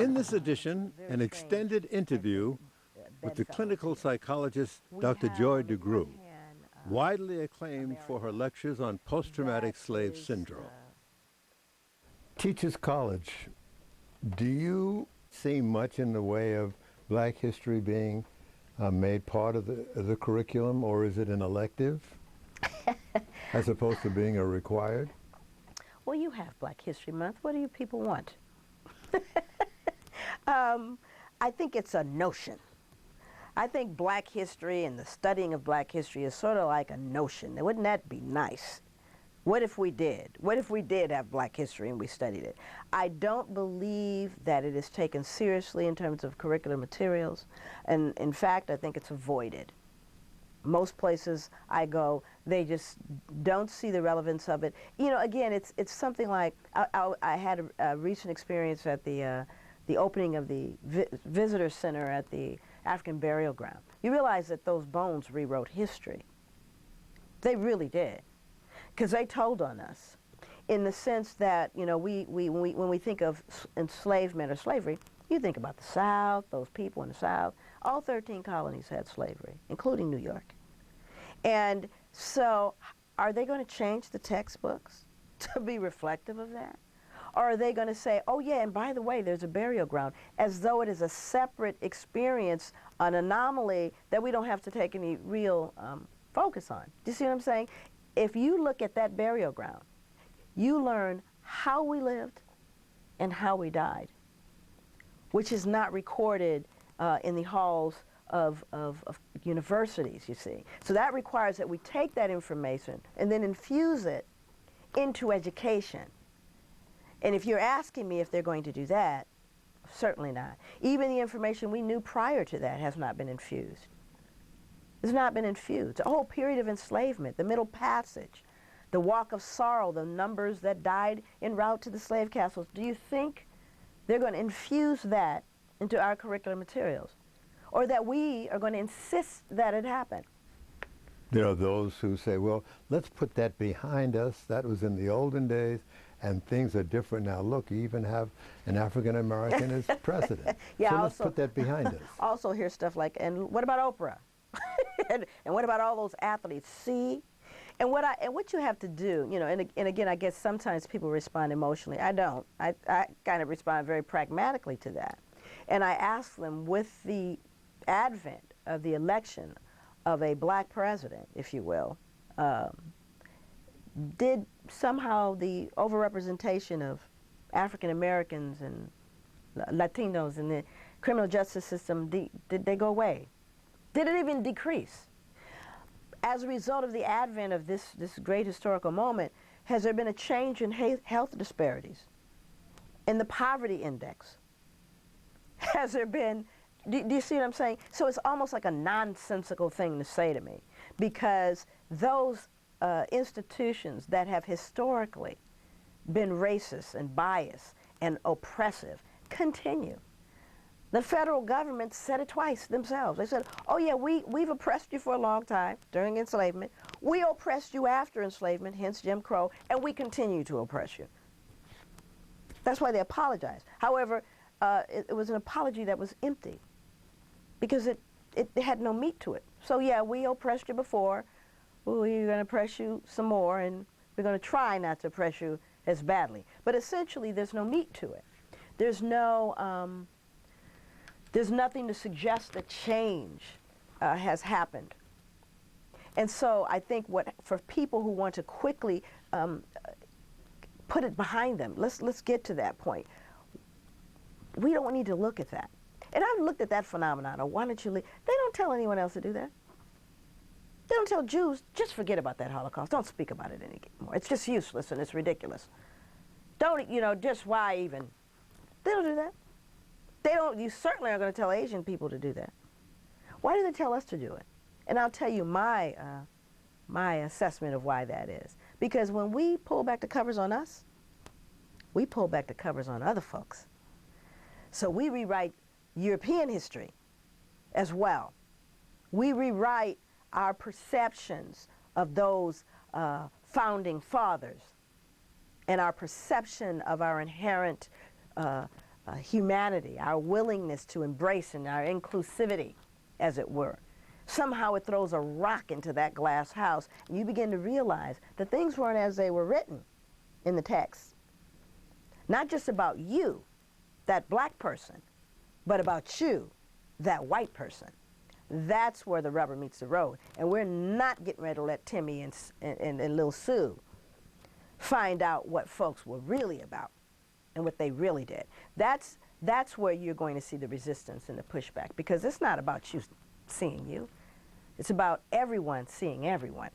In this edition, an extended interview with the clinical psychologist Dr. Joy Degruy, widely acclaimed for her lectures on post-traumatic slave syndrome. Teachers College, do you see much in the way of Black history being made part of the curriculum, or is it an elective as opposed to being a required? Well, you have Black History Month. What do you people want? I think it's a notion. I think Black history and the studying of Black history is sort of like a notion. Wouldn't that be nice? What if we did? What if we did have Black history and we studied it? I don't believe that it is taken seriously in terms of curricular materials. And in fact, I think it's avoided. Most places I go, they just don't see the relevance of it. You know, again, it's something like, I had a recent experience at the opening of the visitor center at the African burial ground. You realize that those bones rewrote history. They really did. Because they told on us in the sense that, you know, when we think of enslavement or slavery, you think about the South, those people in the South. All 13 colonies had slavery, including New York. And so are they going to change the textbooks to be reflective of that? Or are they going to say, oh yeah, and by the way, there's a burial ground, as though it is a separate experience, an anomaly that we don't have to take any real focus on? Do you see what I'm saying? If you look at that burial ground, you learn how we lived and how we died, which is not recorded in the halls of universities, you see. So that requires that we take that information and then infuse it into education. And if you're asking me if they're going to do that, certainly not. Even the information we knew prior to that has not been infused. It's not been infused. The whole period of enslavement, the Middle Passage, the Walk of Sorrow, the numbers that died en route to the slave castles. Do you think they're going to infuse that into our curricular materials? Or that we are going to insist that it happen? There are those who say, well, let's put that behind us. That was in the olden days, and things are different now. Look, you even have an African American as president. Yeah, so also, let's put that behind us. Also hear stuff like, and what about Oprah? and what about all those athletes? See? And what you have to do, you know, and again, I guess sometimes people respond emotionally. I don't. I kind of respond very pragmatically to that. And I ask them, with the advent of the election of a Black president, if you will, did somehow the overrepresentation of African Americans and Latinos in the criminal justice system, did they go away? Did it even decrease? As a result of the advent of this great historical moment, has there been a change in health disparities, in the poverty index? Has there been, do you see what I'm saying? So it's almost like a nonsensical thing to say to me, because those institutions that have historically been racist and biased and oppressive continue. The federal government said it twice themselves. They said, oh yeah, we've oppressed you for a long time during enslavement. We oppressed you after enslavement, hence Jim Crow, and we continue to oppress you. That's why they apologized. However, it was an apology that was empty, because it had no meat to it. So yeah, we oppressed you before, we're going to oppress you some more, and we're going to try not to oppress you as badly. But essentially, there's no meat to it. There's nothing to suggest that change has happened. And so I think for people who want to quickly put it behind them, let's get to that point. We don't need to look at that. And I've looked at that phenomenon, or why don't you leave? They don't tell anyone else to do that. They don't tell Jews, just forget about that Holocaust. Don't speak about it anymore. It's just useless and it's ridiculous. Don't, you know, just why even? They don't do that. They don't, you certainly are going to tell Asian people to do that. Why do they tell us to do it? And I'll tell you my assessment of why that is. Because when we pull back the covers on us, we pull back the covers on other folks. So we rewrite European history as well. We rewrite our perceptions of those founding fathers and our perception of our inherent humanity, our willingness to embrace and our inclusivity, as it were. Somehow it throws a rock into that glass house, and you begin to realize that things weren't as they were written in the text. Not just about you, that black person, but about you, that white person. That's where the rubber meets the road. And we're not getting ready to let Timmy and Lil Sue find out what folks were really about and what they really did. That's where you're going to see the resistance and the pushback, because it's not about you seeing you. It's about everyone seeing everyone.